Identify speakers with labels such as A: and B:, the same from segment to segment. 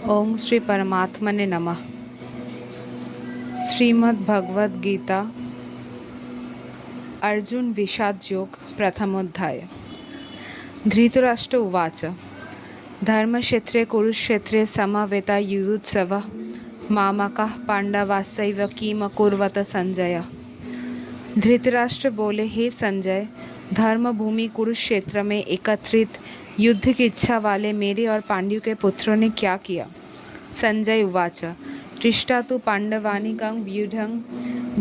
A: ओम श्री परमात्मने नमः। श्रीमद् भगवद गीता अर्जुन विषाद योग प्रथमोध्याय। धृतराष्ट्र उवाच धर्मक्षेत्रे कुरुक्षेत्रे समवेतायुयुत्सवः मामकाः पांडवास्सैव किमकुर्वत संजय। धृतराष्ट्र बोले, हे संजय, धर्म भूमि कुरुक्षेत्र में एकत्रित युद्ध की इच्छा वाले मेरे और पांडु के पुत्रों ने क्या किया। संजय उवाच दृष्टा तु पांडवानीकं व्यूढं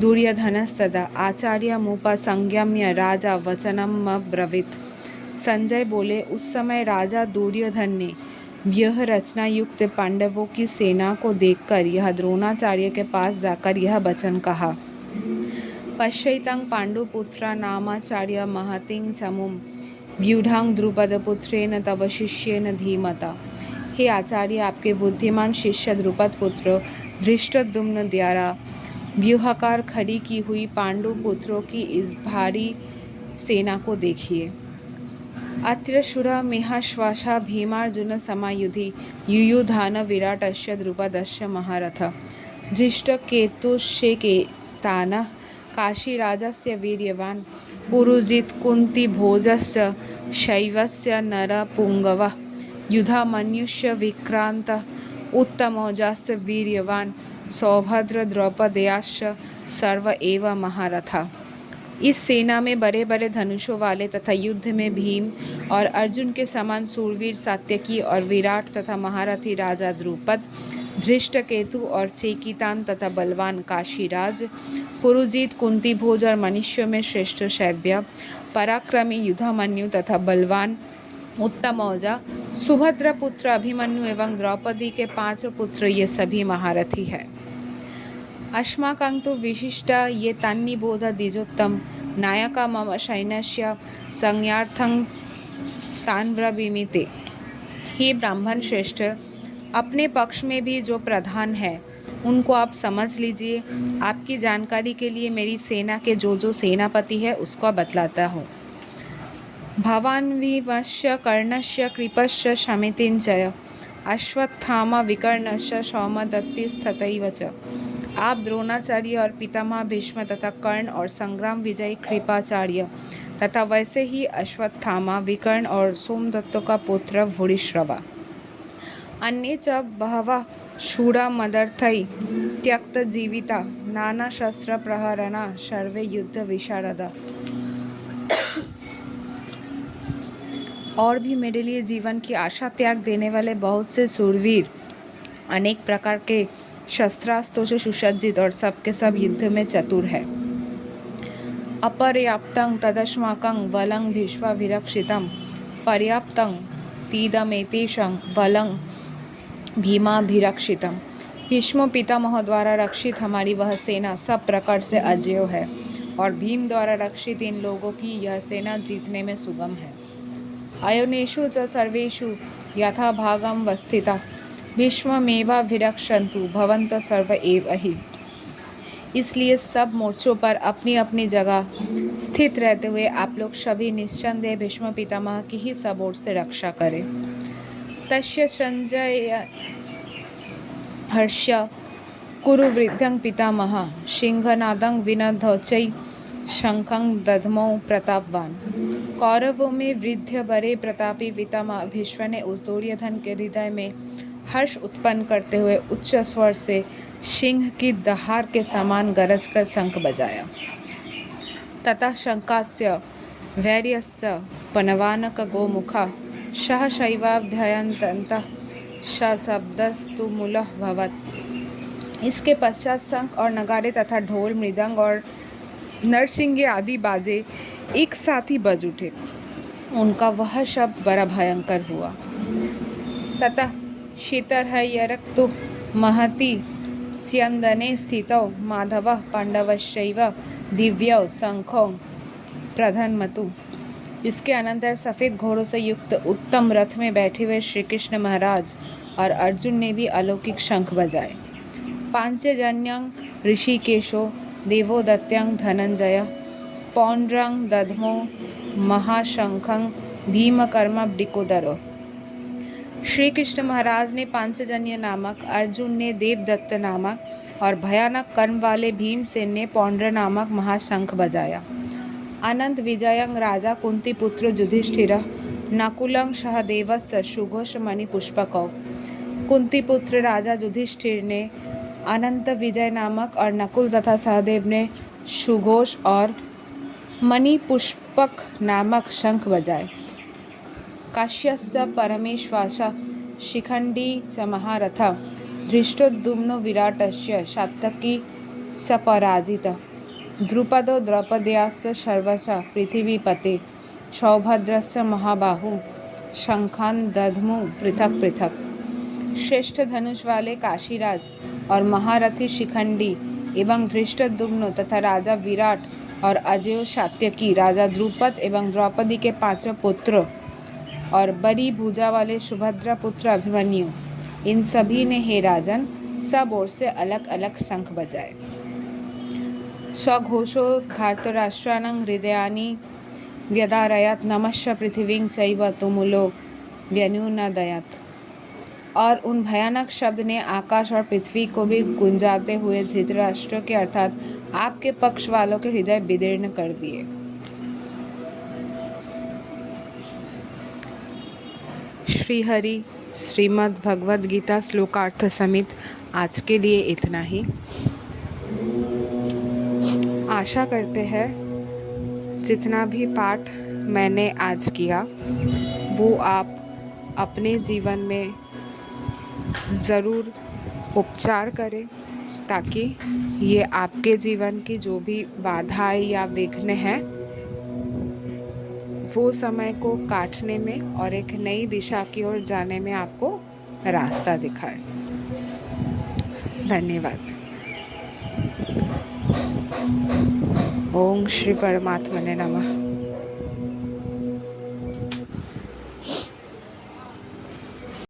A: दुर्योधनस्तदा आचार्यमुपसंगम्य राजा वचनमब्रवीत्। संजय बोले, उस समय राजा दुर्योधन ने व्यूह रचना युक्त पांडवों की सेना को देखकर यह द्रोणाचार्य के पास जाकर यह वचन कहा। पश्यैतं पांडुपुत्रा नामाचार्य महतिं चमुं व्यूढां द्रुपदपुत्रेण तव शिष्येन धीमता। हे आचार्य, आपके बुद्धिमान शिष्य द्रुपद पुत्र धृष्टद्युम्न द्वारा व्यूहाकार खड़ी की हुई पांडु पुत्रों की इस भारी सेना को देखिए। अत्र शूरा मेहाश्वासा भीमार्जुन समायुधि युयुधान विराटस्य द्रुपदस्य महारथ धृष्टकेतुश्चेकेतानः काशीराजस्य वीर्यवान् पुरुजित् कुन्तीभोजस्य शैवस्य नरपुङ्गवः युधामन्युस्य विक्रांत उत्तमौजास्य वीर्यवान् सौभद्र द्रौपदेयाश्च सर्व एव महारथा। इस सेना में बड़े बड़े धनुषों वाले तथा युद्ध में भीम और अर्जुन के समान सूरवीर सात्यकी और विराट तथा महारथी राजा द्रुपद, धृष्टकेतु और चेकितान तथा बलवान काशीराज, पुरुजीत, कुंतीभोज और मनुष्यों में श्रेष्ठ शैव्य, पराक्रमी युधामन्यु तथा बलवान उत्तमौजा, सुभद्रा पुत्र अभिमन्यु एवं द्रौपदी के 5 पुत्र, ये सभी महारथी है। अस्माकं तु विशिष्टा ये तान्निबोध द्विजोत्तम नायका मम सैन्यस्य संज्ञार्थं तान्ब्रवीमीते। हे ब्राह्मण श्रेष्ठ, अपने पक्ष में भी जो प्रधान है उनको आप समझ लीजिए। आपकी जानकारी के लिए मेरी सेना के जो सेनापति है उसको बतलाता हूँ। भवान् विवश्य कर्णस्य कृपस्य शमितिञ्चय अश्वत्थामा विकर्णस्य सौमदत्तिस्तथैव च। आप द्रोणाचार्य और पितामह भीष्म तथा कर्ण और संग्राम विजयी कृपाचार्य तथा वैसे ही अश्वत्थामा, विकर्ण और सोमदत्त का पुत्र भूरिश्रवा, अन्ये च बहवः शूरा मदर्थै त्यक्त जीविता नाना शस्त्र प्रहरणा सर्वे युद्ध विशारदा। और भी मेरे लिए जीवन की आशा त्याग देने वाले बहुत से सूरवीर अनेक प्रकार के शस्त्रास्त्रों से सुसज्जित और सबके सब युद्ध में चतुर है। अपर्याप्तं तदस्माकं बलं भीष्माभिरक्षितं पर्याप्तं तीदमेतेषां बलं भीमाभिरक्षितं। भीष्म पितामह द्वारा रक्षित हमारी वह सेना सब प्रकार से अजेय है और भीम द्वारा रक्षित इन लोगों की यह सेना जीतने में सुगम है। अयोनेषु च सर्वेषु यथा भागं वस्थिता भीष्ममेवाभिरक्षन्तु भवन्तः सर्व एव हि। इसलिए सब मोर्चों पर अपनी अपनी जगह स्थित रहते हुए आप लोग सभी निस्संदेह भीष्म पितामह की ही सब ओर से रक्षा करें। तस्य संजय हर्ष्य कुरुवृद्धं पितामह सिंहनादं विनद्धौचै शंखं दध्मौ प्रतापवान। कौरवों में वृद्ध बड़े प्रतापी पितामह भीष्म ने उस दुर्योधन के हृदय में हर्ष उत्पन्न करते हुए उच्च स्वर से सिंह की दहाड़ के समान गरज कर शंख बजाया। तथा शंखास्य वैर्यस्य पनवानक गोमुखा सहशैवाभ्ययन्तः सशब्दस्तु मूलः भवत्। इसके पश्चात शंख और नगाड़े तथा ढोल, मृदंग और नरसिंगे आदि बाजे एक साथ ही बज उठे। उनका वह शब्द बड़ा भयंकर हुआ। तथा शीतर्हयरक्तु महति स्यन्दने स्थितौ माधवः पांडवश्चैव दिव्यौ शंखौ प्रधन्मतु। इसके अनंतर सफ़ेद घोड़ों से युक्त उत्तम रथ में बैठे हुए श्री कृष्ण महाराज और अर्जुन ने भी अलौकिक शंख बजाए। पांचजन्यं ऋषिकेशो देवोदत्तं धनंजय पौंड्रं दध्मो महाशंखं भीमकर्मा वृकोदरो। श्री कृष्ण महाराज ने पांचजन्य नामक, अर्जुन ने देवदत्त नामक और भयानक कर्म वाले भीमसेन ने पौंड्र नामक महाशंख बजाया। अनंत विजयं राजा कुंती पुत्र युधिष्ठिर नकुलं सहदेवस्य सुघोष मणि पुष्पकौ। कुंती पुत्र राजा युधिष्ठिर ने अनंत विजय नामक और नकुल तथा सहदेव ने सुघोष और मणि पुष्पक नामक शंख बजाए। काश्यस्य परमेश्वास शिखंडी च महारथ धृष्टोद्युम्नो विराटस्य सात्यकी सपराजित द्रुपदो द्रौपद्यास्य सर्वस्य पृथिवीपते सौभद्रस्य महाबाहु शंखान दधमु पृथक पृथक। श्रेष्ठ धनुष वाले काशीराज और महारथी शिखंडी एवं धृष्टद्युम्न तथा राजा विराट और अजय सात्यकी राजा द्रुपद एवं द्रौपदी के पांचों पुत्र और बड़ी भुजा वाले सुभद्रा पुत्र अभिमन्यु, इन सभी ने हे राजन सब ओर से अलग अलग शंख बजाए। स्वघोषो धार्तराष्ट्राणां हृदयानि व्यदारयत् नमश्च पृथिवीं चैव तुमुलो व्यनुनदयत्। और उन भयानक शब्द ने आकाश और पृथ्वी को भी गुंजाते हुए धृतराष्ट्र के अर्थात आपके पक्ष वालों के हृदय विदीर्ण कर दिए। श्री हरि श्रीमद् भगवद गीता श्लोकार्थ समित आज के लिए इतना ही। आशा करते हैं जितना भी पाठ मैंने आज किया वो आप अपने जीवन में ज़रूर उपचार करें ताकि ये आपके जीवन की जो भी बाधाएं या विघ्न हैं वो समय को काटने में और एक नई दिशा की ओर जाने में आपको रास्ता दिखाए। धन्यवाद। ओम श्री परमात्मने नमः।